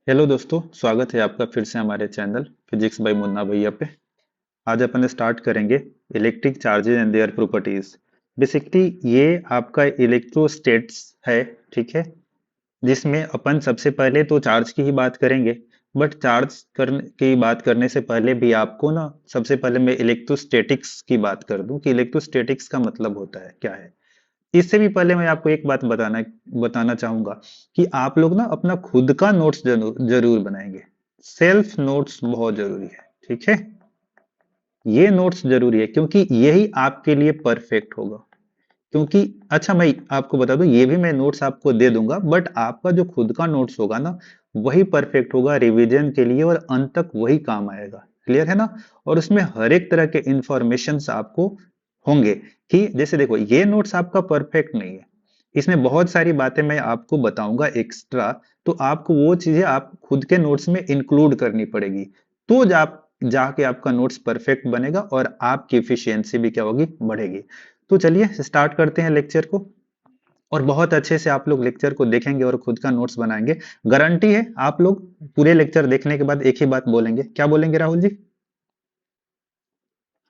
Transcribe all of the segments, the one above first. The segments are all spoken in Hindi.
हेलो दोस्तों, स्वागत है आपका फिर से हमारे चैनल फिजिक्स बाय मुन्ना भैया पे। आज अपन स्टार्ट करेंगे electric charges and their properties. Basically ये आपका इलेक्ट्रोस्टेट्स है, ठीक है, जिसमें अपन सबसे पहले तो चार्ज की ही बात करेंगे। बट चार्ज करने की बात करने से पहले भी आपको ना, सबसे पहले मैं इलेक्ट्रोस्टैटिक्स की बात कर दूं कि इलेक्ट्रोस्टैटिक्स का मतलब होता है क्या है। इससे भी पहले मैं आपको एक बात बताना चाहूंगा कि आप लोग ना अपना खुद का नोट्स जरूर जरूर बनाएंगे। सेल्फ नोट्स बहुत जरूरी है, ठीक है। ये नोट्स जरूरी है क्योंकि यही आपके लिए परफेक्ट होगा। क्योंकि अच्छा, मैं आपको बता दूं, ये भी मैं नोट्स आपको दे दूंगा, बट आपका जो खुद का नोट्स होगा ना, वही परफेक्ट होगा रिवीजन के लिए और अंत तक वही काम आएगा। क्लियर है ना। और उसमें हर एक तरह के इंफॉर्मेशन आपको होंगे कि जैसे देखो, ये नोट्स आपका परफेक्ट नहीं है, इसमें बहुत सारी बातें मैं आपको बताऊंगा एक्स्ट्रा। तो आपको वो चीजें आप खुद के नोट्स में इंक्लूड करनी पड़ेगी। तो जाके आपका नोट्स परफेक्ट बनेगा और आपकी इफिशियंसी भी क्या होगी, बढ़ेगी। तो चलिए स्टार्ट करते हैं लेक्चर को। और बहुत अच्छे से आप लोग लेक्चर को देखेंगे और खुद का नोट्स बनाएंगे। गारंटी है आप लोग पूरे लेक्चर देखने के बाद एक ही बात बोलेंगे। क्या बोलेंगे राहुल जी?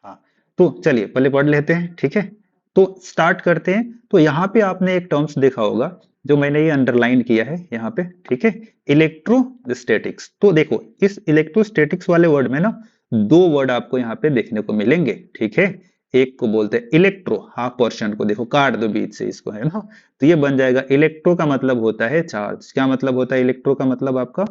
हाँ। तो चलिए पहले पढ़ लेते हैं, ठीक है। तो स्टार्ट करते हैं। तो यहाँ पे आपने एक टर्म्स देखा होगा जो मैंने ये अंडरलाइन किया है यहाँ पे, ठीक है। इलेक्ट्रोस्टैटिक्स। तो देखो, इस इलेक्ट्रोस्टैटिक्स वाले वर्ड में ना दो वर्ड आपको यहाँ पे देखने को मिलेंगे, ठीक है। एक को बोलते हैं इलेक्ट्रो, हाफ पोर्शन को देखो काट दो बीच से इसको, है ना। तो ये बन जाएगा इलेक्ट्रो का मतलब होता है चार्ज। क्या मतलब होता है इलेक्ट्रो का मतलब आपका?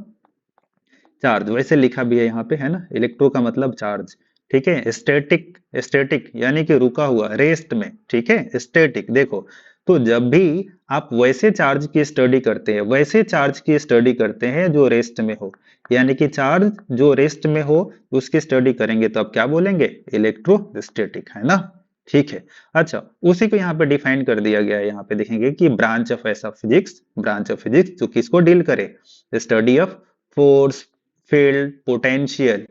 चार्ज। वैसे लिखा भी है यहाँ पे, है ना, इलेक्ट्रो का मतलब चार्ज। ठीक है। स्टैटिक, स्टैटिक यानी कि रुका हुआ, रेस्ट में, ठीक है, स्टैटिक। देखो, तो जब भी आप वैसे चार्ज की स्टडी करते हैं, वैसे चार्ज की स्टडी करते हैं जो रेस्ट में हो, यानी कि चार्ज जो रेस्ट में हो उसकी स्टडी करेंगे तो आप क्या बोलेंगे? इलेक्ट्रोस्टैटिक, है ना। ठीक है। अच्छा, उसी को यहाँ पे डिफाइन कर दिया गया है। यहाँ पे देखेंगे कि ब्रांच ऑफ ऐसा फिजिक्स, ब्रांच ऑफ फिजिक्स जो किसको डील करे? Study of force, field, potential.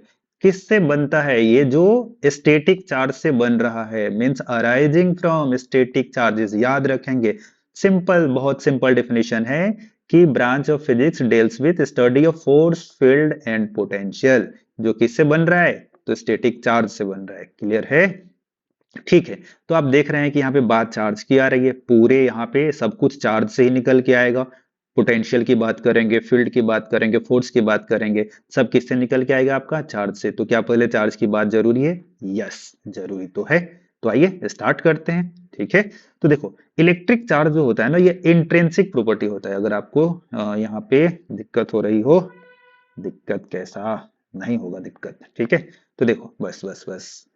किससे बनता है? ये जो स्टैटिक चार्ज से बन रहा है, means arising from static charges. याद रखेंगे, सिंपल, बहुत सिंपल डेफिनेशन है कि branch of physics deals with study of force, field and potential. जो किससे बन रहा है? तो स्टैटिक चार्ज से बन रहा है। क्लियर है? ठीक है। तो आप देख रहे हैं कि यहाँ पे बात चार्ज की आ रही है, पूरे यहाँ पे सब कुछ चार्ज से ही निकल के आएगा। पोटेंशियल की बात करेंगे, फील्ड की बात करेंगे, फोर्स की बात करेंगे, सब किससे निकल के आएगा? आपका चार्ज से। तो क्या पहले चार्ज की बात जरूरी है? यस, जरूरी तो है। तो आइए स्टार्ट करते हैं, ठीक है। तो देखो, इलेक्ट्रिक चार्ज जो होता है ना, ये इंट्रिंसिक प्रॉपर्टी होता है। अगर आपको यहाँ पे दिक्कत हो रही हो, दिक्कत कैसा? नहीं होगा दिक्कत, ठीक है। तो देखो, बस बस बस।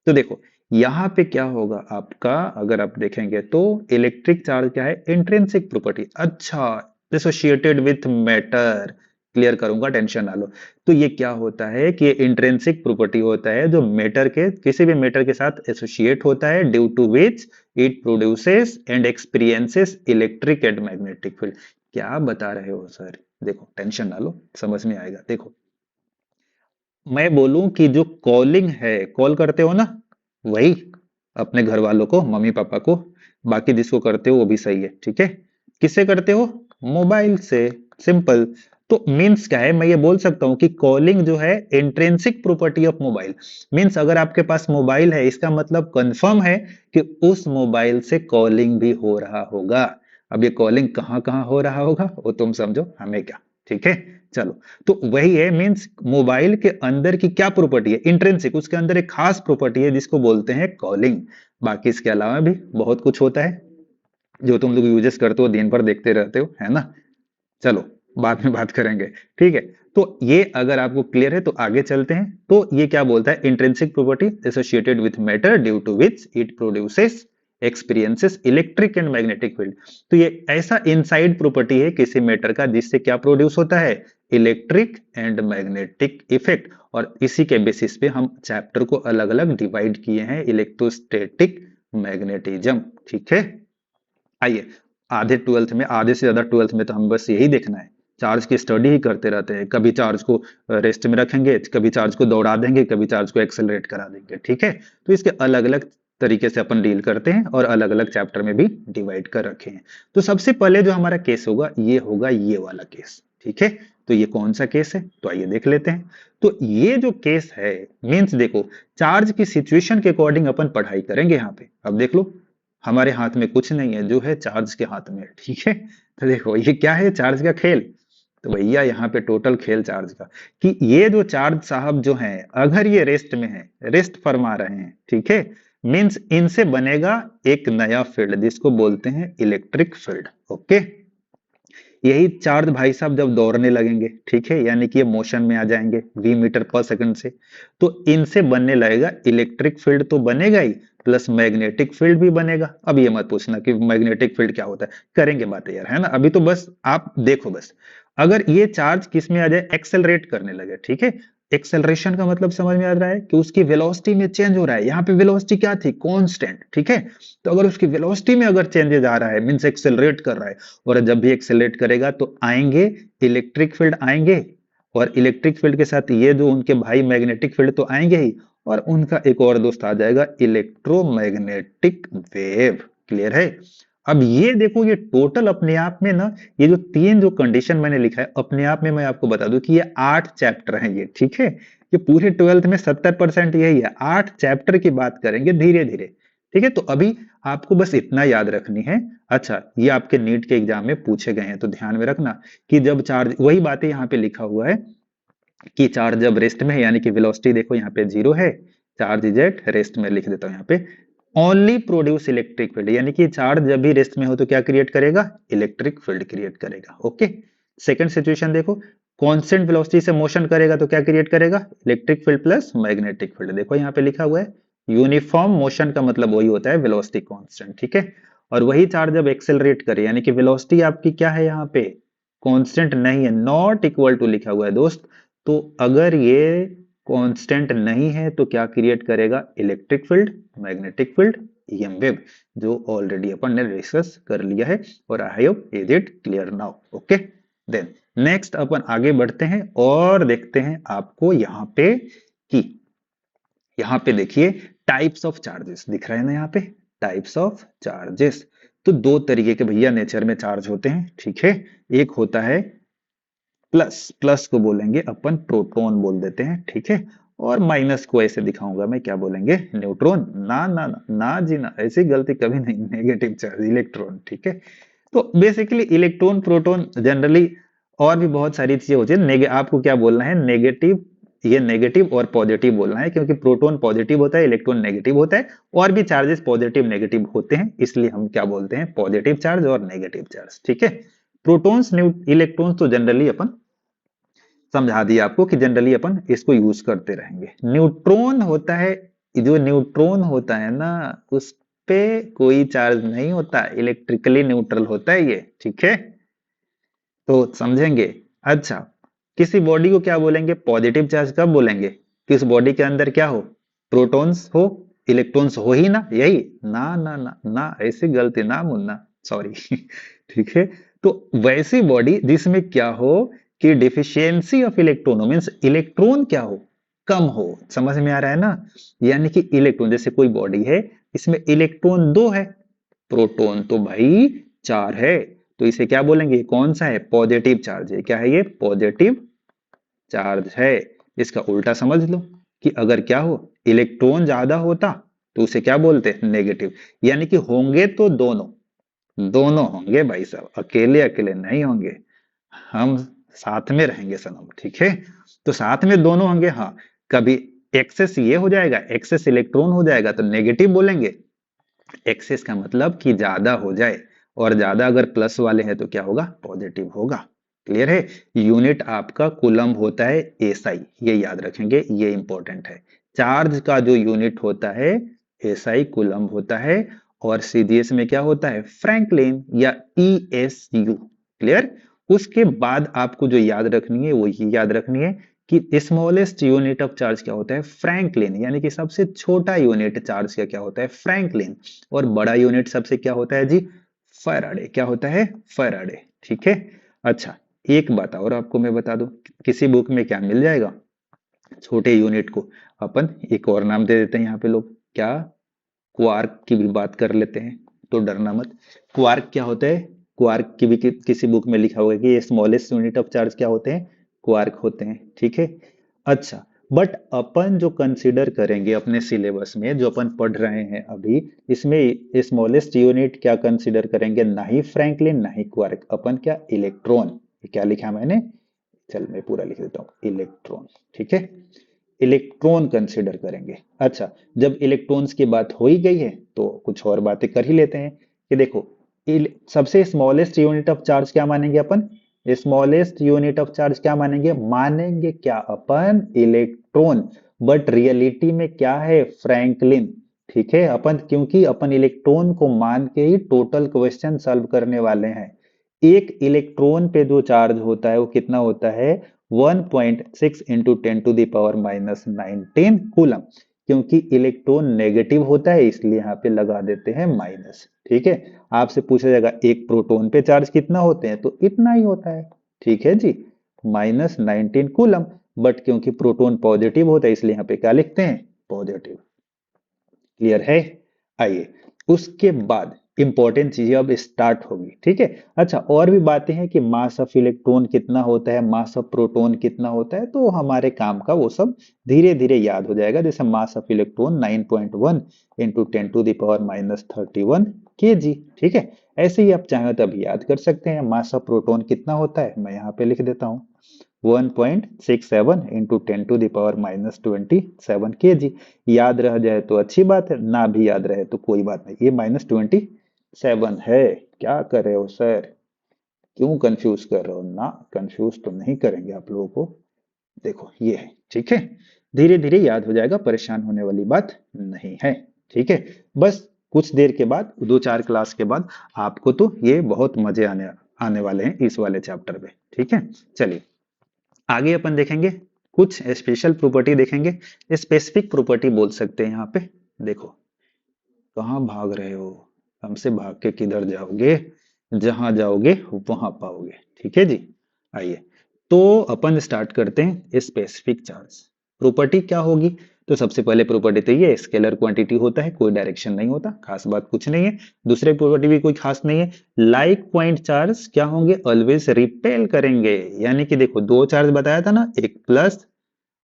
तो देखो, यहां पे क्या होगा आपका, अगर आप देखेंगे तो इलेक्ट्रिक चार्ज क्या है? Intrinsic property. अच्छा, एसोसिएटेड विथ मैटर। क्लियर करूंगा, टेंशन ना लो। तो ये क्या होता है कि ये इंट्रिंसिक प्रॉपर्टी होता है जो मैटर के, किसी भी मैटर के साथ एसोसिएट होता है, due to which it produces and experiences electric and magnetic field. क्या बता रहे हो सर? देखो, टेंशन ना लो, समझ में आएगा। देखो, मैं बोलूं कि जो कॉलिंग है, कॉल करते हो ना, वही अपने घर वालों को, मम्मी पापा को, बाकी जिसको करते हो वो भी सही है, ठीक है। किससे करते हो? मोबाइल से। सिंपल। तो मीन्स क्या है, मैं ये बोल सकता हूं कि कॉलिंग जो है intrinsic property of mobile. Means अगर आपके पास मोबाइल है, इसका मतलब कंफर्म है कि उस मोबाइल से कॉलिंग भी हो रहा होगा। अब ये कॉलिंग कहाँ कहाँ हो रहा होगा वो तुम समझो, हमें क्या। ठीक है। चलो, तो वही है, मींस मोबाइल के अंदर की क्या प्रॉपर्टी है? इंट्रिंसिक, उसके अंदर एक खास प्रॉपर्टी है जिसको बोलते हैं कॉलिंग। बाकी इसके अलावा भी बहुत कुछ होता है जो तुम लोग यूजेस करते हो, दिन भर देखते रहते हो, है ना। चलो, बाद में बात करेंगे, ठीक है। तो ये अगर आपको क्लियर है तो आगे चलते हैं। तो ये क्या बोलता है? Intrinsic property associated with matter due to which it produces experiences electric and magnetic field. तो ये ऐसा इनसाइड प्रॉपर्टी है किसी मैटर का जिससे क्या प्रोड्यूस होता है? Electric and magnetic effect. और इसी के बेसिस पे हम चैप्टर को अलग अलग डिवाइड किए हैं, इलेक्ट्रोस्टैटिक, मैग्नेटिज्म, ठीक है। आइए, आधे ट्वेल्थ में, आधे से ज्यादा ट्वेल्थ में तो हम बस यही देखना है, चार्ज की स्टडी ही करते रहते हैं। कभी चार्ज को रेस्ट में रखेंगे, कभी चार्ज को दौड़ा देंगे, कभी चार्ज को एक्सेलरेट करा देंगे, ठीक है। तो इसके अलग अलग तरीके से अपन डील करते हैं और अलग अलग चैप्टर में भी डिवाइड कर रखे हैं। तो सबसे पहले जो हमारा केस होगा ये होगा ये वाला केस, ठीक है। तो ये कौन सा केस है, तो आइए देख लेते हैं। तो ये जो केस है मींस देखो, चार्ज की सिचुएशन के अकॉर्डिंग अपन पढ़ाई करेंगे यहाँ पे। अब देख लो, हमारे हाथ में कुछ नहीं है, जो है चार्ज के हाथ में है, ठीक है। तो देखो ये क्या है, चार्ज का खेल। तो भैया यहाँ पे टोटल खेल चार्ज का, कि ये जो चार्ज साहब जो है, अगर ये रेस्ट में है, रेस्ट फरमा रहे हैं, ठीक है, मींस इनसे बनेगा एक नया फील्ड जिसको बोलते हैं इलेक्ट्रिक फील्ड। ओके, यही चार्ज भाई साहब जब दौड़ने लगेंगे, ठीक है, यानी कि ये मोशन में आ जाएंगे v मीटर पर सेकंड से, तो इनसे बनने लगेगा इलेक्ट्रिक फील्ड, तो बनेगा ही, प्लस मैग्नेटिक फील्ड भी बनेगा। अब ये मत पूछना कि मैग्नेटिक फील्ड क्या होता है, करेंगे बातें यार, है ना। अभी तो बस आप देखो, बस अगर ये चार्ज किस में आ जाए, एक्सेलरेट करने लगे, ठीक है, एक्सेलरेशन का मतलब समझ में आ रहा है कि उसकी वेलोसिटी में चेंज हो रहा है। यहाँ पे वेलोसिटी क्या थी, कांस्टेंट, ठीक है। तो अगर उसकी वेलोसिटी में अगर चेंजेस आ रहा है, मींस एक्सेलरेट कर रहा है, और जब भी एक्सेलरेट करेगा तो आएंगे इलेक्ट्रिक फील्ड आएंगे, और इलेक्ट्रिक फील्ड के साथ ये जो उनके भाई मैग्नेटिक फील्ड तो आएंगे ही, और उनका एक और दोस्त आ जाएगा इलेक्ट्रोमैग्नेटिक वेव। क्लियर है। अब ये देखो, ये टोटल अपने आप में ना, ये जो तीन जो कंडीशन मैंने लिखा है, अपने आप में मैं आपको बता दूं कि ये 8 चैप्टर हैं ये, ठीक है। ये पूरे 12th में 70% यही है, 8 चैप्टर की बात करेंगे धीरे धीरे, ठीक है। तो अभी आपको बस इतना याद रखनी है। अच्छा, ये आपके नीट के एग्जाम में पूछे गए हैं, तो ध्यान में रखना कि जब चार्ज, वही बातें यहाँ पे लिखा हुआ है कि चार्ज जब रेस्ट में है, यानी कि वेलोसिटी देखो यहाँ पे 0 है, चार्ज इज एट रेस्ट में, लिख देता हूँ यहाँ पे, ओनली प्रोड्यूस इलेक्ट्रिक फील्ड, यानी कि चार्ज जब भी रेस्ट में हो तो क्या क्रिएट करेगा, इलेक्ट्रिक फील्ड क्रिएट करेगा। ओके, सेकंड सिचुएशन देखो, कांस्टेंट वेलोसिटी से मोशन करेगा तो क्या क्रिएट करेगा, electric field plus magnetic field. देखो यहाँ पे लिखा हुआ है, यूनिफॉर्म मोशन का मतलब वही होता है वेलोसिटी कांस्टेंट, ठीक है। और वही चार्ज जब एक्सेलरेट करे, यानी कि वेलोसिटी आपकी क्या है यहाँ पे, कांस्टेंट नहीं है, नॉट इक्वल टू लिखा हुआ है दोस्त। तो अगर ये कांस्टेंट नहीं है तो क्या क्रिएट करेगा, electric field, magnetic field, EM wave, जो ऑलरेडी अपन ने डिस्कस कर लिया है। और I hope is it clear now. Okay, then next अपन आगे बढ़ते हैं और देखते हैं आपको यहाँ पे कि, यहाँ पे देखिए टाइप्स ऑफ चार्जेस दिख रहे हैं ना, यहाँ पे टाइप्स ऑफ चार्जेस। तो दो तरीके के भैया नेचर में चार्ज होते हैं, ठीक है। एक होता है प्लस, प्लस को बोलेंगे अपन प्रोटॉन बोल देते हैं, ठीक है। और माइनस को ऐसे दिखाऊंगा मैं, क्या बोलेंगे, न्यूट्रॉन। ना ना ना ना जी ना, ऐसी गलती कभी नहीं, नेगेटिव चार्ज इलेक्ट्रॉन, ठीक है। तो बेसिकली इलेक्ट्रॉन प्रोटॉन जनरली, और भी बहुत सारी चीजें होती है। आपको क्या बोलना है, नेगेटिव, ये नेगेटिव और पॉजिटिव बोलना है, क्योंकि प्रोटॉन पॉजिटिव होता है, इलेक्ट्रॉन नेगेटिव होता है, और भी चार्जेस पॉजिटिव नेगेटिव होते हैं, इसलिए हम क्या बोलते हैं, पॉजिटिव चार्ज और नेगेटिव चार्ज, ठीक है। प्रोटॉन्स, इलेक्ट्रॉन्स तो जनरली अपन समझा दिया आपको कि जनरली अपन इसको यूज करते रहेंगे। न्यूट्रॉन होता है, जो न्यूट्रॉन होता है ना, उस पे कोई चार्ज नहीं होता, इलेक्ट्रिकली न्यूट्रल होता है ये, ठीक है। तो समझेंगे। अच्छा, किसी बॉडी को क्या बोलेंगे, पॉजिटिव चार्ज कब बोलेंगे, किस बॉडी के अंदर क्या हो, प्रोटॉन्स हो, इलेक्ट्रॉन्स हो ही ना, यही ना ना ना ना, ऐसी गलती ना मुन्ना, सॉरी ठीक है। तो वैसी बॉडी जिसमें क्या हो कि डिफिशियंसी ऑफ इलेक्ट्रॉन हो, मीन्स इलेक्ट्रॉन क्या हो, कम हो। समझ में आ रहा है ना, यानी कि इलेक्ट्रॉन, जैसे कोई बॉडी है, इसमें इलेक्ट्रॉन 2 है, प्रोटॉन तो भाई 4 है, तो इसे क्या बोलेंगे, कौन सा है, पॉजिटिव चार्ज है। क्या है ये, पॉजिटिव चार्ज है। इसका उल्टा समझ लो कि अगर क्या हो, इलेक्ट्रॉन ज्यादा होता तो उसे क्या बोलते हैं, नेगेटिव। यानी कि होंगे तो दोनों, दोनों होंगे भाई साहब, अकेले अकेले नहीं होंगे, हम साथ में रहेंगे सनम, ठीक है। तो साथ में दोनों होंगे, हाँ। कभी एक्सेस ये हो जाएगा, एक्सेस इलेक्ट्रॉन हो जाएगा तो नेगेटिव बोलेंगे, एक्सेस का मतलब कि ज्यादा हो जाए, और ज्यादा अगर प्लस वाले हैं तो क्या होगा, पॉजिटिव होगा। क्लियर है। यूनिट आपका कूलम्ब होता है, एसआई, ये याद रखेंगे, ये इंपॉर्टेंट है। चार्ज का जो यूनिट होता है, एसआई कूलम्ब होता है, और सीजीएस में क्या होता है, फ्रैंकलिन या ईएसयू। क्लियर। उसके बाद आपको जो याद रखनी है वो ये याद रखनी है कि स्मॉलेस्ट यूनिट ऑफ चार्ज क्या होता है, फ्रैंकलिन, यानी कि सबसे छोटा यूनिट चार्ज का क्या होता है, फ्रैंकलिन। और बड़ा यूनिट सबसे क्या होता है जी, फैराडे। क्या होता है, फैराडे, ठीक है। अच्छा, एक बात और आपको मैं बता दूं, किसी बुक में क्या मिल जाएगा, छोटे यूनिट को अपन एक और नाम दे देते हैं यहाँ पे लोग, क्या, क्वार्क की भी बात कर लेते हैं, तो डरना मत। क्वार्क क्या होता है, क्वार्क की भी किसी बुक में लिखा होगा कि ये स्मॉलेस्ट यूनिट ऑफ चार्ज क्या होते हैं, क्वार्क होते हैं, ठीक है। अच्छा, बट अपन जो कंसीडर करेंगे अपने सिलेबस में, जो अपन पढ़ रहे हैं अभी, इसमें स्मॉलेस्ट यूनिट क्या कंसीडर करेंगे, ना ही फ्रैंकलिन ना ही क्वार्क, अपन क्या, इलेक्ट्रॉन। क्या लिखा मैंने, चल मैं पूरा लिख देता हूँ, इलेक्ट्रॉन, ठीक है, इलेक्ट्रॉन कंसीडर करेंगे। अच्छा, जब इलेक्ट्रॉन्स की बात हो ही गई है तो कुछ और बातें कर ही लेते हैं कि देखो, सबसे स्मॉलेस्ट यूनिट ऑफ चार्ज क्या मानेंगे अपन, स्मॉलेस्ट यूनिट ऑफ चार्ज क्या मानेंगे, मानेंगे क्या अपन, इलेक्ट्रॉन। बट रियलिटी में क्या है, फ्रैंकलिन, ठीक है। अपन क्योंकि अपन इलेक्ट्रॉन को मान के ही टोटल क्वेश्चन सॉल्व करने वाले हैं। एक इलेक्ट्रॉन पे जो चार्ज होता है वो कितना होता है, 1.6 into 10 to the power minus 19 coulomb. क्योंकि इलेक्ट्रॉन नेगेटिव होता है इसलिए यहाँ पे लगा देते हैं माइनस, ठीक है। आपसे पूछा जाएगा एक प्रोटॉन पे चार्ज कितना होते हैं, तो इतना ही होता है, ठीक है जी, माइनस 19 कूलम। बट क्योंकि प्रोटॉन पॉजिटिव होता है इसलिए यहाँ पे क्या लिखते हैं, पॉजिटिव। क्लियर है। आइए, उसके बाद इंपॉर्टेंट चीजें अब स्टार्ट होगी, ठीक है। अच्छा, और भी बातें हैं कि मास ऑफ इलेक्ट्रॉन कितना होता है, मास ऑफ प्रोटॉन कितना होता है, तो हमारे काम का वो सब धीरे धीरे याद हो जाएगा। जैसे mass of electron 9.1 into 10 to the power minus 31 kg, ठीक है। ऐसे ही आप चाहें तो अभी याद कर सकते हैं, मास ऑफ प्रोटॉन कितना होता है, मैं यहाँ पे लिख देता हूँ 1.67 into 10 to the power minus 27 kg। याद रह जाए तो अच्छी बात है, ना भी याद रहे तो कोई बात नहीं, ये माइनस 27 है। क्या कर रहे हो सर, क्यों कंफ्यूज कर रहे हो, ना कंफ्यूज तो नहीं करेंगे आप लोगों को। देखो ये है, ठीक है, धीरे धीरे याद हो जाएगा, परेशान होने वाली बात नहीं है, ठीक है। बस कुछ देर के बाद, 2-4 क्लास के बाद आपको तो ये बहुत मजे आने आने वाले हैं इस वाले चैप्टर में, ठीक है। चलिए आगे अपन देखेंगे, कुछ स्पेशल प्रॉपर्टी देखेंगे, स्पेसिफिक प्रॉपर्टी बोल सकते हैं यहाँ पे। देखो, कहाँ भाग रहे हो, हमसे भाग के किधर जाओगे, जहां जाओगे वहां पाओगे, ठीक है जी। आइए, तो अपन स्टार्ट करते हैं स्पेसिफिक चार्ज। प्रॉपर्टी क्या होगी, तो सबसे पहले प्रॉपर्टी तो ये स्केलर क्वांटिटी होता है, कोई डायरेक्शन नहीं होता, खास बात कुछ नहीं है। दूसरे प्रॉपर्टी भी कोई खास नहीं है, लाइक पॉइंट चार्ज क्या होंगे, ऑलवेज रिपेल करेंगे। यानी कि देखो, दो चार्ज बताया था ना, एक प्लस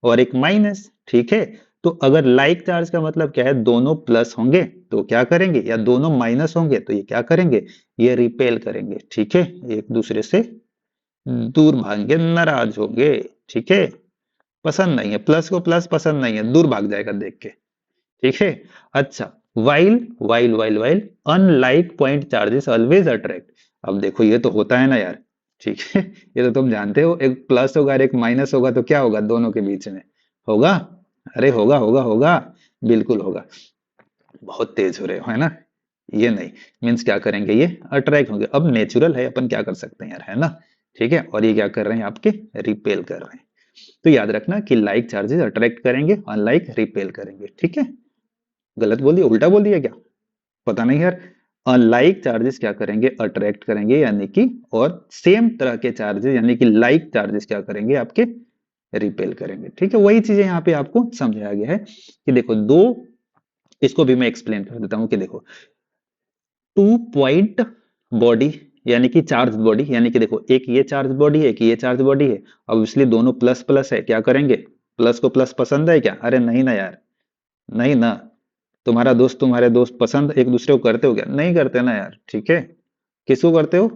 और एक माइनस, ठीक है। तो अगर लाइक चार्ज का मतलब क्या है, दोनों प्लस होंगे तो क्या करेंगे, या दोनों माइनस होंगे तो ये क्या करेंगे, ये रिपेल करेंगे, ठीक है, एक दूसरे से दूर भागेंगे, नाराज होंगे, ठीक है, पसंद नहीं है, प्लस को प्लस पसंद नहीं है, दूर भाग जाएगा देख के, ठीक है। अच्छा, while while while while unlike point charges always attract. अब देखो ये तो होता है ना यार, ठीक है, ये तो तुम जानते हो, एक प्लस होगा और एक माइनस होगा तो क्या होगा, दोनों के बीच में होगा, अरे होगा होगा होगा, बिल्कुल होगा। बहुत तेज हो रहे हो है ना, ये नहीं, मीन्स क्या करेंगे, ये अट्रैक्ट होंगे। अब नेचुरल है, अपन क्या कर सकते हैं यार, है ना, ठीक है। और ये क्या कर रहे हैं, आपके रिपेल कर रहे हैं। तो याद रखना कि लाइक चार्जेस अट्रैक्ट करेंगे, अनलाइक रिपेल करेंगे, ठीक है। गलत बोल दिया, उल्टा बोल दिया क्या, पता नहीं यार। लाइक चार्जेस क्या करेंगे, अट्रैक्ट करेंगे, यानी कि, और सेम तरह के चार्जेस यानी कि लाइक चार्जेस क्या करेंगे, आपके रिपेल करेंगे, ठीक है। वही चीजें यहाँ पे आपको समझाया गया है कि देखो दो, इसको भी मैं एक्सप्लेन कर देता हूँ कि देखो, 2 पॉइंट बॉडी यानी कि चार्ज बॉडी, यानी कि देखो एक ये चार्ज बॉडी है, एक ये चार्ज बॉडी है। अब इसलिए दोनों प्लस प्लस है, क्या करेंगे, प्लस को प्लस पसंद है क्या, अरे नहीं ना यार, नहीं ना। तुम्हारा दोस्त तुम्हारे दोस्त पसंद एक दूसरे को करते हो क्या, नहीं करते ना यार, ठीक है। किसको करते हो,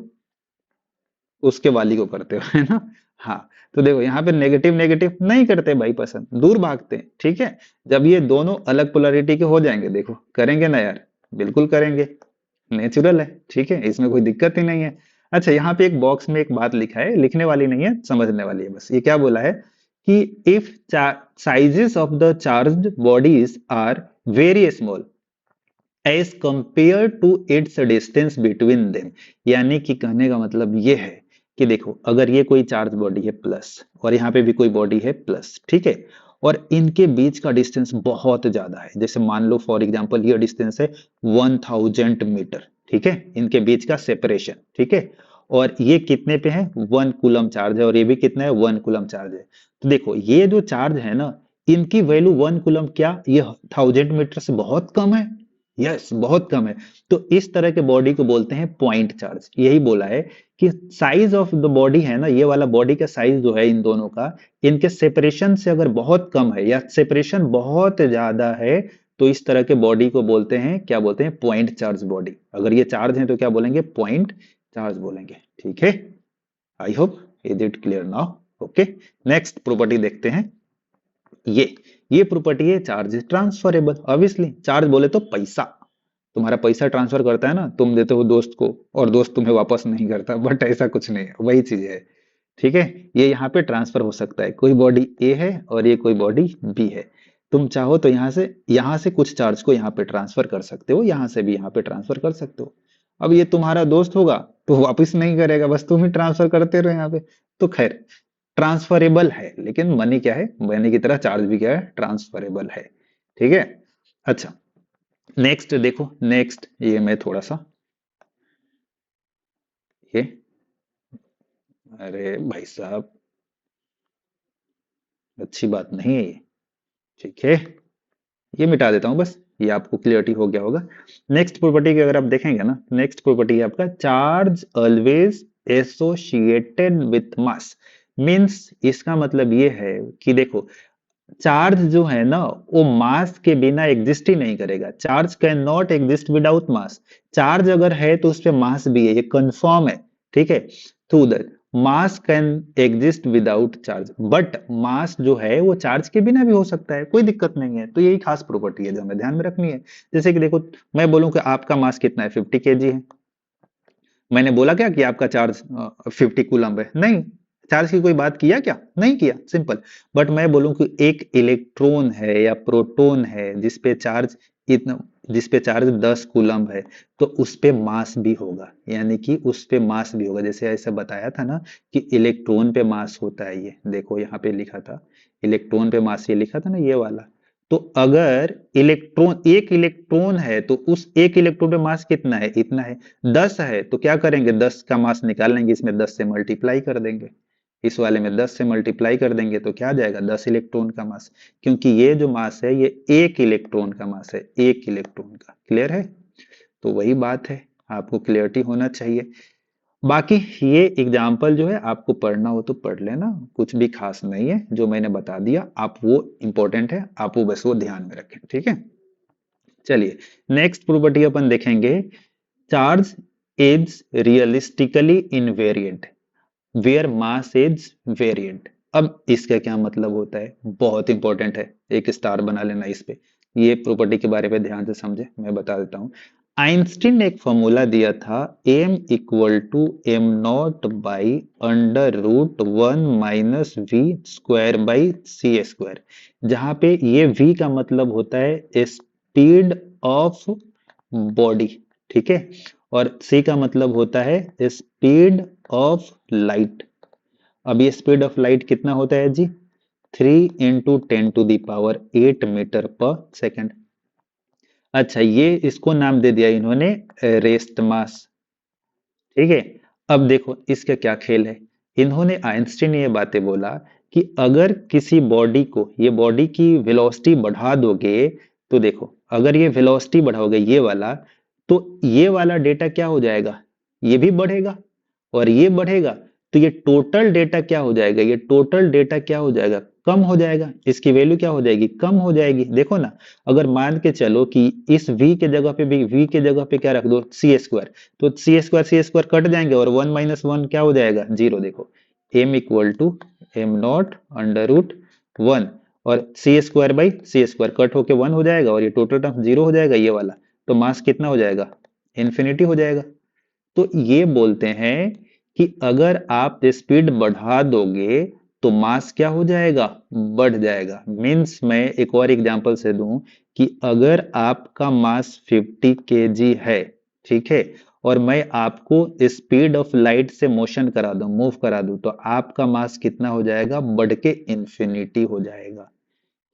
उसके वाली को करते हो, है ना। हाँ, तो देखो यहाँ पे नेगेटिव नेगेटिव नहीं करते भाई, पसंद, दूर भागते हैं, ठीक है। जब ये दोनों अलग पोलैरिटी के हो जाएंगे, देखो करेंगे ना यार, बिल्कुल करेंगे, नेचुरल है, ठीक है, इसमें कोई दिक्कत ही नहीं है। अच्छा, यहाँ पे एक बॉक्स में एक बात लिखा है, लिखने वाली नहीं है, समझने वाली है बस। ये क्या बोला है कि if sizes of the charged bodies are very small as compare to its distance between them. यानी कि कहने का मतलब ये है कि देखो, अगर ये कोई चार्ज बॉडी है प्लस और यहाँ पे भी कोई बॉडी है प्लस, ठीक है, और इनके बीच का डिस्टेंस बहुत ज्यादा है, जैसे मान लो फॉर एग्जांपल ये डिस्टेंस है 1000 मीटर, ठीक है, इनके बीच का सेपरेशन, ठीक है। और ये कितने पे है, 1 कूलम चार्ज है, और ये भी कितना है, 1 कूलम चार्ज है। तो देखो ये जो चार्ज है ना, इनकी वैल्यू 1 कूलम क्या, ये 1000 मीटर से बहुत कम है, यस, बहुत कम है। तो इस तरह के बॉडी को बोलते हैं पॉइंट चार्ज। यही बोला है कि साइज ऑफ द बॉडी है ना, ये वाला बॉडी का साइज जो है इन दोनों का, इनके सेपरेशन से अगर बहुत कम है या सेपरेशन बहुत ज्यादा है, तो इस तरह के बॉडी को बोलते हैं, क्या बोलते हैं, पॉइंट चार्ज बॉडी। अगर ये चार्ज है तो क्या बोलेंगे, पॉइंट चार्ज बोलेंगे। ठीक है, आई hope is it clear now. Okay, next property देखते हैं। ये ये प्रॉपर्टी है charge is transferable. Obviously charge बोले तो पैसा, तुम्हारा पैसा ट्रांसफर करता है ना, तुम देते हो दोस्त को और दोस्त तुम्हें वापस नहीं करता, बट ऐसा कुछ नहीं है, वही चीज है। ठीक है, ये यहाँ पे ट्रांसफर हो सकता है, कोई बॉडी ए है और ये कोई बॉडी बी है। तुम चाहो तो यहाँ से कुछ चार्ज को यहाँ पे ट्रांसफर कर सकते हो, यहाँ से भी यहाँ पे ट्रांसफर कर सकते हो। अब ये तुम्हारा दोस्त होगा तो वापस नहीं करेगा, बस तुम ही ट्रांसफर करते रहो यहाँ पे। तो खैर, ट्रांसफरेबल है, लेकिन मनी क्या है, मनी की तरह चार्ज भी क्या है, ट्रांसफरेबल है। ठीक है, अच्छा, नेक्स्ट देखो, नेक्स्ट ये मैं थोड़ा सा, ये, अरे भाई साहब, अच्छी बात नहीं है ये। ठीक है, ये मिटा देता हूं बस, ये आपको क्लियरिटी हो गया होगा। नेक्स्ट प्रॉपर्टी की अगर आप देखेंगे ना, नेक्स्ट प्रॉपर्टी है आपका charge always associated with mass. Means इसका मतलब ये है कि देखो, चार्ज जो है ना, वो मास के बिना एग्जिस्ट ही नहीं करेगा। Charge can not exist without mass. Charge अगर है तो उस पे मास भी है, ये कंफर्म है। ठीक है, तो उधर मास can exist without charge, but mass जो है वो चार्ज के बिना भी हो सकता है, कोई दिक्कत नहीं है। तो यही खास प्रॉपर्टी है जो हमें ध्यान में रखनी है। जैसे कि देखो, मैं बोलूं कि आपका मास कितना है, 50 kg है। मैंने बोला क्या कि आपका चार्ज 50 कूलम्ब है? नहीं, चार्ज की कोई बात किया क्या? नहीं किया, सिंपल। बट मैं बोलूं कि एक इलेक्ट्रॉन है या प्रोटॉन है इतना जिस पे चार्ज 10 कूलम्ब है, तो उस पे मास भी होगा, यानी कि उस पे मास भी होगा। जैसे ऐसा बताया था ना कि इलेक्ट्रॉन पे मास होता है, ये देखो यहाँ पे लिखा था, इलेक्ट्रॉन पे मास, ये लिखा था ना ये वाला। तो अगर एक इलेक्ट्रॉन है तो उस एक इलेक्ट्रॉन पे मास कितना है, इतना है। 10 है तो क्या करेंगे, 10 का मास निकाल लेंगे, इसमें 10 से मल्टीप्लाई कर देंगे, इस वाले में 10 से मल्टीप्लाई कर देंगे, तो क्या आ जाएगा, 10 इलेक्ट्रॉन का मास। क्योंकि ये जो मास है ये एक इलेक्ट्रॉन का मास है, एक इलेक्ट्रॉन का। क्लियर है? तो वही बात है, आपको क्लियरिटी होना चाहिए। बाकी ये एग्जाम्पल जो है आपको पढ़ना हो तो पढ़ लेना, कुछ भी खास नहीं है, जो मैंने बता दिया आप वो इंपॉर्टेंट है, आप वो बस वो ध्यान में रखें। ठीक है, चलिए नेक्स्ट प्रॉपर्टी अपन देखेंगे। Charge is realistically invariant where mass is variant. अब इसका क्या मतलब होता है, बहुत इंपॉर्टेंट है, एक स्टार बना लेना इस पे। ये प्रॉपर्टी के बारे में ध्यान से समझे, मैं बता देता हूँ। आइंस्टीन ने एक फॉर्मूला दिया था, m equal to m not by under root 1 - v² by c², जहां पे ये v का मतलब होता है स्पीड ऑफ बॉडी। ठीक है, और c का मतलब होता है स्पीड ऑफ लाइट। अब ये स्पीड ऑफ लाइट कितना होता है जी, 3 × 10⁸ मीटर पर सेकेंड। अच्छा, ये इसको नाम दे दिया इन्होंने रेस्ट मास। ठीक है, अब देखो इसका क्या खेल है। इन्होंने, आइंस्टीन ने ये बातें बोला कि अगर किसी बॉडी को, ये बॉडी की वेलोसिटी बढ़ा दोगे, तो देखो अगर ये वेलोसिटी बढ़ाओगे ये वाला, तो ये वाला डेटा क्या हो जाएगा, ये भी बढ़ेगा और ये बढ़ेगा, तो ये टोटल डेटा क्या हो जाएगा, ये टोटल डेटा क्या हो जाएगा, कम हो जाएगा। इसकी वैल्यू क्या हो जाएगी, कम हो जाएगी। देखो ना, अगर मान के चलो कि इस v के जगह पे भी, v के जगह पे क्या रख दो, c², तो c² कट जाएंगे और 1 - 1 क्या हो जाएगा, 0। देखो m equal to m not under root 1 और c² कट होके 1 हो जाएगा और ये टोटल टर्म 0 हो जाएगा ये वाला, तो मास कितना हो जाएगा, इन्फिनिटी हो जाएगा। तो ये बोलते हैं कि अगर आप स्पीड बढ़ा दोगे तो मास क्या हो जाएगा, बढ़ जाएगा। मीन्स मैं एक और एग्जांपल से दूं कि अगर आपका मास 50 kg है, ठीक है, और मैं आपको स्पीड ऑफ लाइट से मोशन करा दूं, मूव करा दूं, तो आपका मास कितना हो जाएगा, बढ़ के इन्फिनिटी हो जाएगा।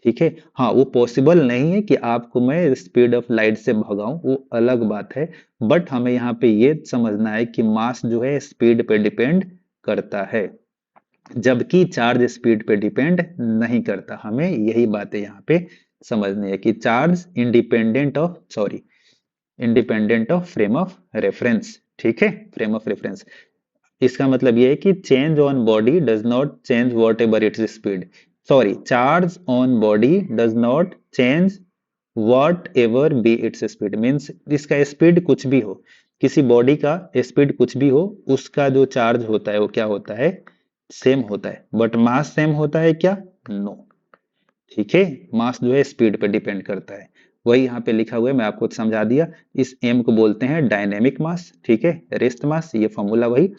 ठीक है, हाँ, वो पॉसिबल नहीं है कि आपको मैं स्पीड ऑफ लाइट से भगाऊं, वो अलग बात है। बट हमें यहाँ पे ये समझना है कि मास जो है स्पीड पे डिपेंड करता है, जबकि चार्ज स्पीड पे डिपेंड नहीं करता। हमें यही बातें यहाँ पे समझनी है कि charge independent of, sorry, independent of frame of reference, ठीक है, फ्रेम ऑफ रेफरेंस। इसका मतलब ये है कि change on body does not change what ever its speed, sorry, charge on body does not change what ever be its speed, means इसका स्पीड कुछ भी हो, किसी बॉडी का स्पीड कुछ भी हो, उसका जो चार्ज होता है वो क्या होता है, सेम होता है, बट मास सेम होता है क्या, नो। ठीक है, मास जो है स्पीड पे डिपेंड करता है, वही यहाँ पे लिखा हुआ है, मैं आपको समझा दिया। इस एम को बोलते हैं डायनेमिक मास, ठीक है, रेस्ट मास, ये फॉर्मूला वही।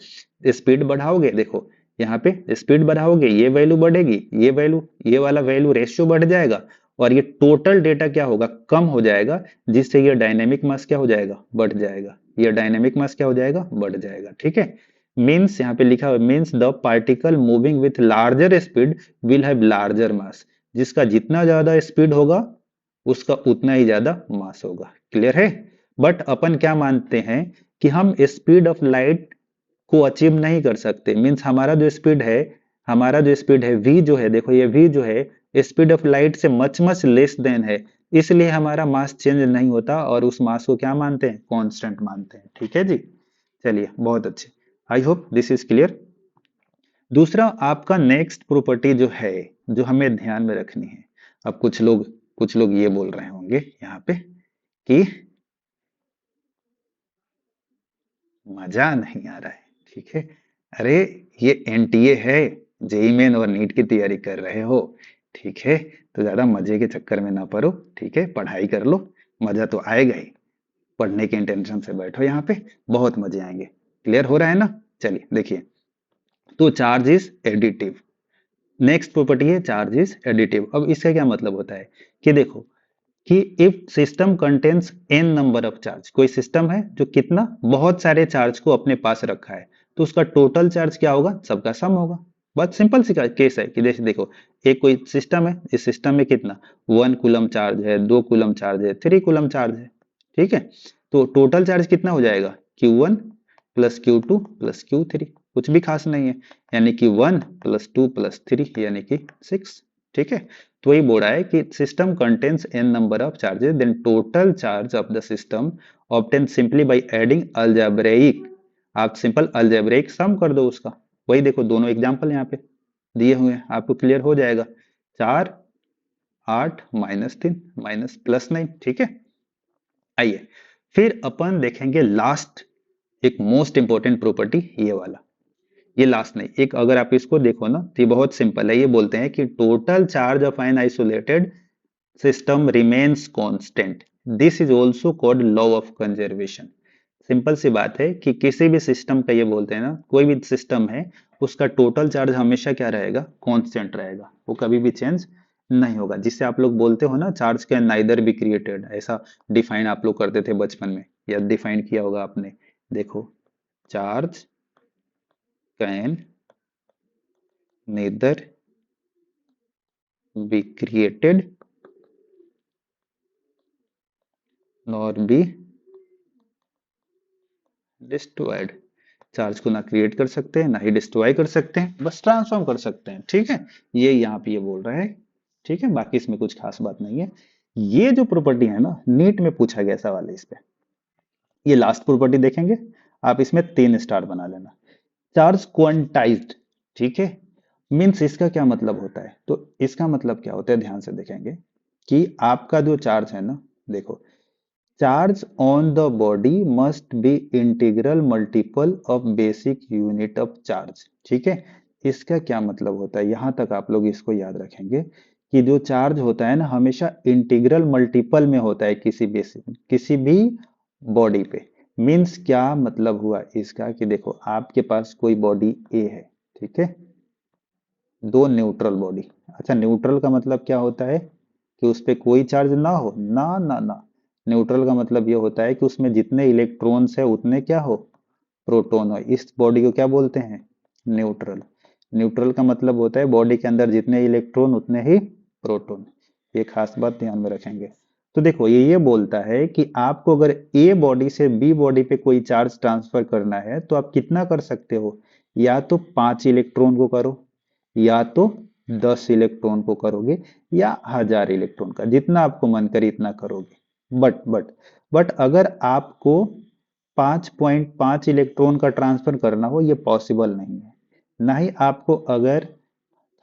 स्पीड बढ़ाओगे, देखो यहाँ पे स्पीड बढ़ाओगे, ये वैल्यू बढ़ेगी, ये वैल्यू, ये वाला वैल्यू रेशियो बढ़ जाएगा, और ये टोटल डेटा क्या होगा, कम हो जाएगा, जिससे ये डायनेमिक मास क्या हो जाएगा, बढ़ जाएगा, ये डायनेमिक मास क्या हो जाएगा, बढ़ जाएगा, ठीक है। मीन्स यहाँ पे लिखा हुआ, means the particle moving with larger speed will have larger mass, जिसका जितना ज्यादा स्पीड होगा उसका उतना ही ज्यादा मास होगा, क्लियर है। बट अपन क्या मानते हैं कि हम स्पीड ऑफ लाइट को अचीव नहीं कर सकते, मीन्स हमारा जो स्पीड है v जो है, देखो ये v जो है स्पीड ऑफ लाइट से मच मच लेस देन है, इसलिए हमारा मास चेंज नहीं होता, और उस मास को क्या मानते हैं, कांस्टेंट मानते हैं, ठीक है जी। चलिए, बहुत अच्छे, I hope this is clear. दूसरा आपका नेक्स्ट प्रॉपर्टी जो है, जो हमें ध्यान में रखनी है। अब कुछ लोग ये बोल रहे होंगे यहाँ पे कि मजा नहीं आ रहा है, ठीक है। अरे, ये एनटीए है, जेई मेन और नीट की तैयारी कर रहे हो, ठीक है, तो ज्यादा मजे के चक्कर में ना पड़ो, ठीक है, पढ़ाई कर लो, मजा तो आएगा ही, पढ़ने के इंटेंशन से बैठो यहाँ पे, बहुत मजे आएंगे, क्लियर हो रहा है ना। चलिए देखिए, तो charge is additive, next property है चार्ज इज एडिटिव। अब इसका क्या मतलब होता है कि देखो, कि if system contains an number of charge, कोई सिस्टम है जो कितना बहुत सारे चार्ज को अपने पास रखा है, तो उसका टोटल चार्ज क्या होगा, सबका सम होगा। बहुत सिंपल सी केस है कि जैसे देखो, एक कोई सिस्टम है, इस सिस्टम में कितना 1 कूलम चार्ज है, 2 कूलम चार्ज है, 3 कूलम चार्ज है, ठीक है। तो टोटल चार्ज कितना हो जाएगा, Q1 plus Q2 plus Q3, कुछ भी खास नहीं है, यानी कि 1 प्लस 2 प्लस 3 यानी कि 6, ठीक है। तो वही बोल रहा है कि system contains n number of charges, then total charge of the system obtain simply by adding algebraic, आप सिंपल अलजेब्रिक सम कर दो उसका, वही देखो दोनों एग्जांपल यहाँ पे दिए हुए हैं, आपको क्लियर हो जाएगा। 4 8 -3 माइनस प्लस 9, ठीक है। आइए फिर अपन देखेंगे लास्ट, एक मोस्ट इंपॉर्टेंट प्रॉपर्टी, ये वाला, ये लास्ट नहीं, एक अगर आप इसको देखो ना तो ये बहुत सिंपल है, ये बोलते हैं कि total charge of an isolated system remains constant, this is also called law of conservation. Simple सी बात है कि किसी भी सिस्टम का, ये बोलते हैं ना, कोई भी सिस्टम है उसका टोटल चार्ज हमेशा क्या रहेगा, कांस्टेंट रहेगा, वो कभी भी चेंज नहीं होगा, जिससे आप लोग बोलते हो ना, charge can neither be created, ऐसा डिफाइन आप लोग करते थे बचपन में, या डिफाइन किया होगा आपने, देखो, charge can neither be created nor be destroyed, charge को ना क्रिएट कर सकते हैं ना ही डिस्ट्रॉय कर सकते हैं, बस ट्रांसफॉर्म कर सकते हैं, ठीक है। ये यहाँ पे ये बोल रहा है, ठीक है, बाकी इसमें कुछ खास बात नहीं है। ये जो प्रॉपर्टी है ना, नीट में पूछा गया सवाल है इस पे, ये लास्ट प्रॉपर्टी देखेंगे, आप इसमें 3 स्टार बना लेना। चार्ज क्वांटाइज्ड, ठीक है, मीन्स इसका क्या मतलब होता है, तो इसका मतलब क्या होता है, ध्यान से देखेंगे कि आपका जो चार्ज है ना, देखो, charge on the body must be integral multiple of basic unit of charge, ठीक है। इसका क्या मतलब होता है, यहां तक आप लोग इसको याद रखेंगे कि जो चार्ज होता है ना, हमेशा इंटीग्रल मल्टीपल में होता है किसी बेसिक, किसी भी बॉडी पे। मीन्स क्या मतलब हुआ इसका, कि देखो आपके पास कोई बॉडी ए है, ठीक है, दो न्यूट्रल बॉडी, अच्छा, न्यूट्रल का मतलब क्या होता है, कि उस पे कोई चार्ज ना हो, ना ना ना, न्यूट्रल का मतलब ये होता है कि उसमें जितने इलेक्ट्रॉन्स है उतने क्या हो, प्रोटॉन हो, इस बॉडी को क्या बोलते हैं, न्यूट्रल। न्यूट्रल का मतलब होता है बॉडी के अंदर जितने इलेक्ट्रॉन उतने ही प्रोटॉन, ये खास बात ध्यान में रखेंगे। तो देखो ये बोलता है कि आपको अगर ए बॉडी से बी बॉडी पे कोई चार्ज ट्रांसफर करना है, तो आप कितना कर सकते हो, या तो 5 इलेक्ट्रॉन को करो, या तो 10 इलेक्ट्रॉन को करोगे, या 1000 इलेक्ट्रॉन का, जितना आपको मन करे इतना करोगे। बट बट अगर आपको 5.5 इलेक्ट्रॉन का ट्रांसफर करना हो, ये पॉसिबल नहीं है। ना ही आपको अगर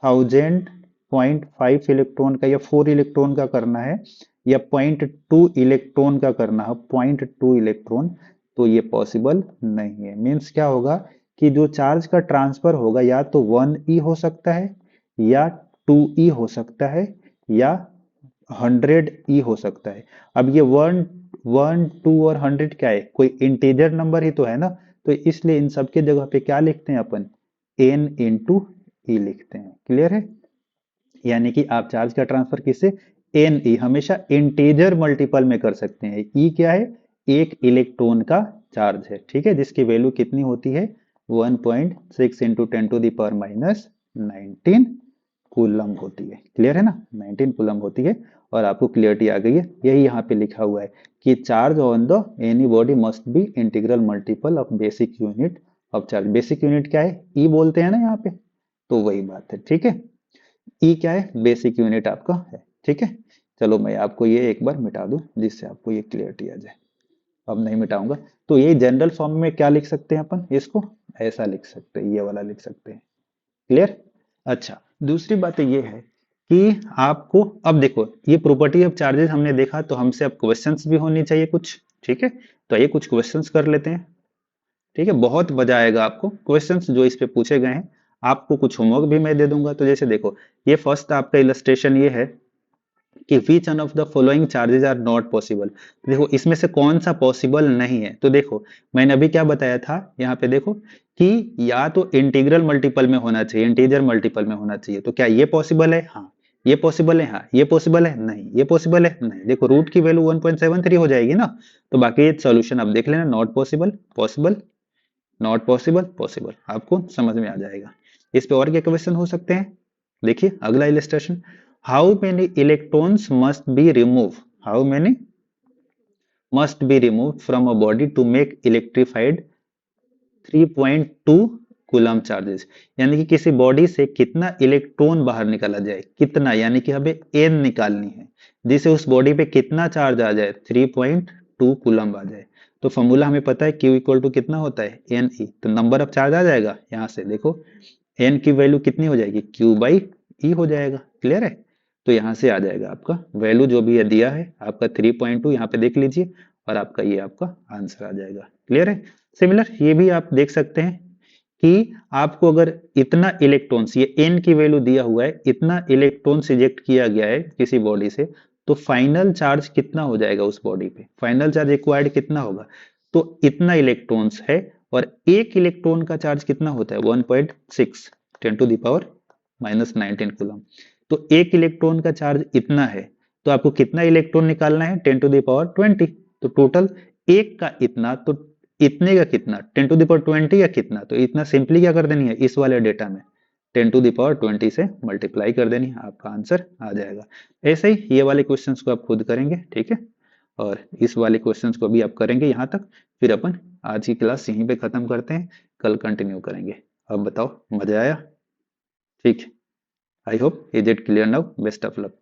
1000.5 इलेक्ट्रॉन का या 4 इलेक्ट्रॉन का करना है, या 0.2 इलेक्ट्रॉन का करना है, 0.2 इलेक्ट्रॉन, तो ये पॉसिबल नहीं है। मीन्स क्या होगा कि जो चार्ज का ट्रांसफर होगा या तो 1e हो सकता है, या 2e हो सकता है, या 100e हो सकता है। अब ये 1, 2 और 100 क्या है, कोई इंटीजर नंबर ही तो है ना, तो इसलिए इन सबके जगह पे क्या लिखते हैं अपन, n इंटू ई लिखते हैं। क्लियर है? यानी कि आप चार्ज का ट्रांसफर किससे, एन ई, हमेशा इंटीजर मल्टीपल में कर सकते हैं। ई क्या है, एक इलेक्ट्रॉन का चार्ज है, ठीक है, जिसकी वैल्यू कितनी होती है, 1.6 इंटू 10⁻19 कूलम होती है। क्लियर है ना, 19 कूलम होती है। और आपको क्लियरिटी आ गई है, यही यहाँ पे लिखा हुआ है कि charge on the any body must be integral multiple of basic unit of charge. Basic unit क्या है, ई बोलते हैं ना यहाँ पे, तो वही बात है। ठीक है, ई क्या है, बेसिक यूनिट आपका है। ठीक है, चलो मैं आपको ये एक बार मिटा दूं जिससे आपको ये क्लियरिटी आ जाए। अब नहीं मिटाऊंगा, तो ये जनरल फॉर्म में क्या लिख सकते हैं अपन, इसको ऐसा लिख सकते हैं, ये वाला लिख सकते हैं। क्लियर? अच्छा, दूसरी बात ये है कि आपको अब देखो, ये प्रॉपर्टी ऑफ चार्जेस हमने देखा, तो हमसे अब क्वेश्चंस भी होनी चाहिए कुछ। ठीक है, तो ये कुछ क्वेश्चंस कर लेते हैं। ठीक है, बहुत मजा आएगा आपको, क्वेश्चंस जो इस पे पूछे गए हैं। आपको कुछ होमवर्क भी मैं दे दूंगा। तो जैसे देखो, ये फर्स्ट आपका इलस्ट्रेशन ये है कि which one of the following charges are not possible. देखो इसमें से कौन सा पॉसिबल नहीं है। तो देखो मैंने अभी क्या बताया था, यहाँ पे देखो कि या तो इंटीग्रल मल्टीपल में होना चाहिए, इंटीजर मल्टीपल में होना चाहिए। तो क्या ये पॉसिबल है, हाँ। ये पॉसिबल है, हाँ। ये पॉसिबल है, नहीं। ये पॉसिबल है, नहीं। देखो रूट की वैल्यू 1.73 हो जाएगी ना, तो बाकी ये सॉल्यूशन आप देख लेना, not possible, possible, not possible, possible, आपको समझ में आ जाएगा। इस पे और क्या क्वेश्चन हो सकते हैं, देखिए अगला illustration, how many electrons must be remove, how many must be remove from a body to make electrified 3.2 coulomb charges. यानी कि किसी बॉडी से कितना इलेक्ट्रॉन बाहर निकाला जाए, कितना, यानी कि हमें एन निकालनी है, जिससे उस बॉडी पे कितना चार्ज आ जाए, 3.2 कूलम आ जाए। तो फॉर्मूला हमें पता है, Q इक्वल टू कितना होता है, एन ई। तो नंबर ऑफ चार्ज आ जाएगा, यहाँ से देखो एन की वैल्यू कितनी हो जाएगी, Q बाई ई हो जाएगा। क्लियर है? तो यहाँ से आ जाएगा आपका वैल्यू जो भी है दिया है आपका 3.2, यहाँ पे देख लीजिए, और आपका ये आपका आंसर आ जाएगा। क्लियर है? सिमिलर ये भी आप देख सकते हैं कि आपको अगर इतना इलेक्ट्रॉन्स, ये एन की वैल्यू दिया हुआ है, इतना इलेक्ट्रॉन्स इजेक्ट किया गया है किसी बॉडी से, तो फाइनल चार्ज कितना हो जाएगा उस बॉडी पे, फाइनल चार्ज रिक्वायर्ड कितना होगा, तो इतना इलेक्ट्रॉन्स है। और एक इलेक्ट्रॉन का चार्ज कितना होता है, 1.6 10⁻19 कूलम। तो एक इलेक्ट्रॉन का चार्ज इतना है, तो आपको कितना इलेक्ट्रॉन निकालना है, 10⁻20। तो टोटल एक का इतना, तो इतने का कितना, 10⁻20 या कितना, तो इतना सिंपली क्या कर देनी है, इस वाले डेटा में 10⁻20 से मल्टीप्लाई कर देनी है, आपका आंसर आ जाएगा। ऐसे ही ये वाले क्वेश्चंस को आप खुद करेंगे। ठीक है, और इस वाले क्वेश्चंस को भी आप करेंगे यहाँ तक। फिर अपन आज की क्लास यहीं पे खत्म करते हैं, कल कंटिन्यू करेंगे। अब बताओ, मजा आया? ठीक है, आई hope is it clear now, best of luck.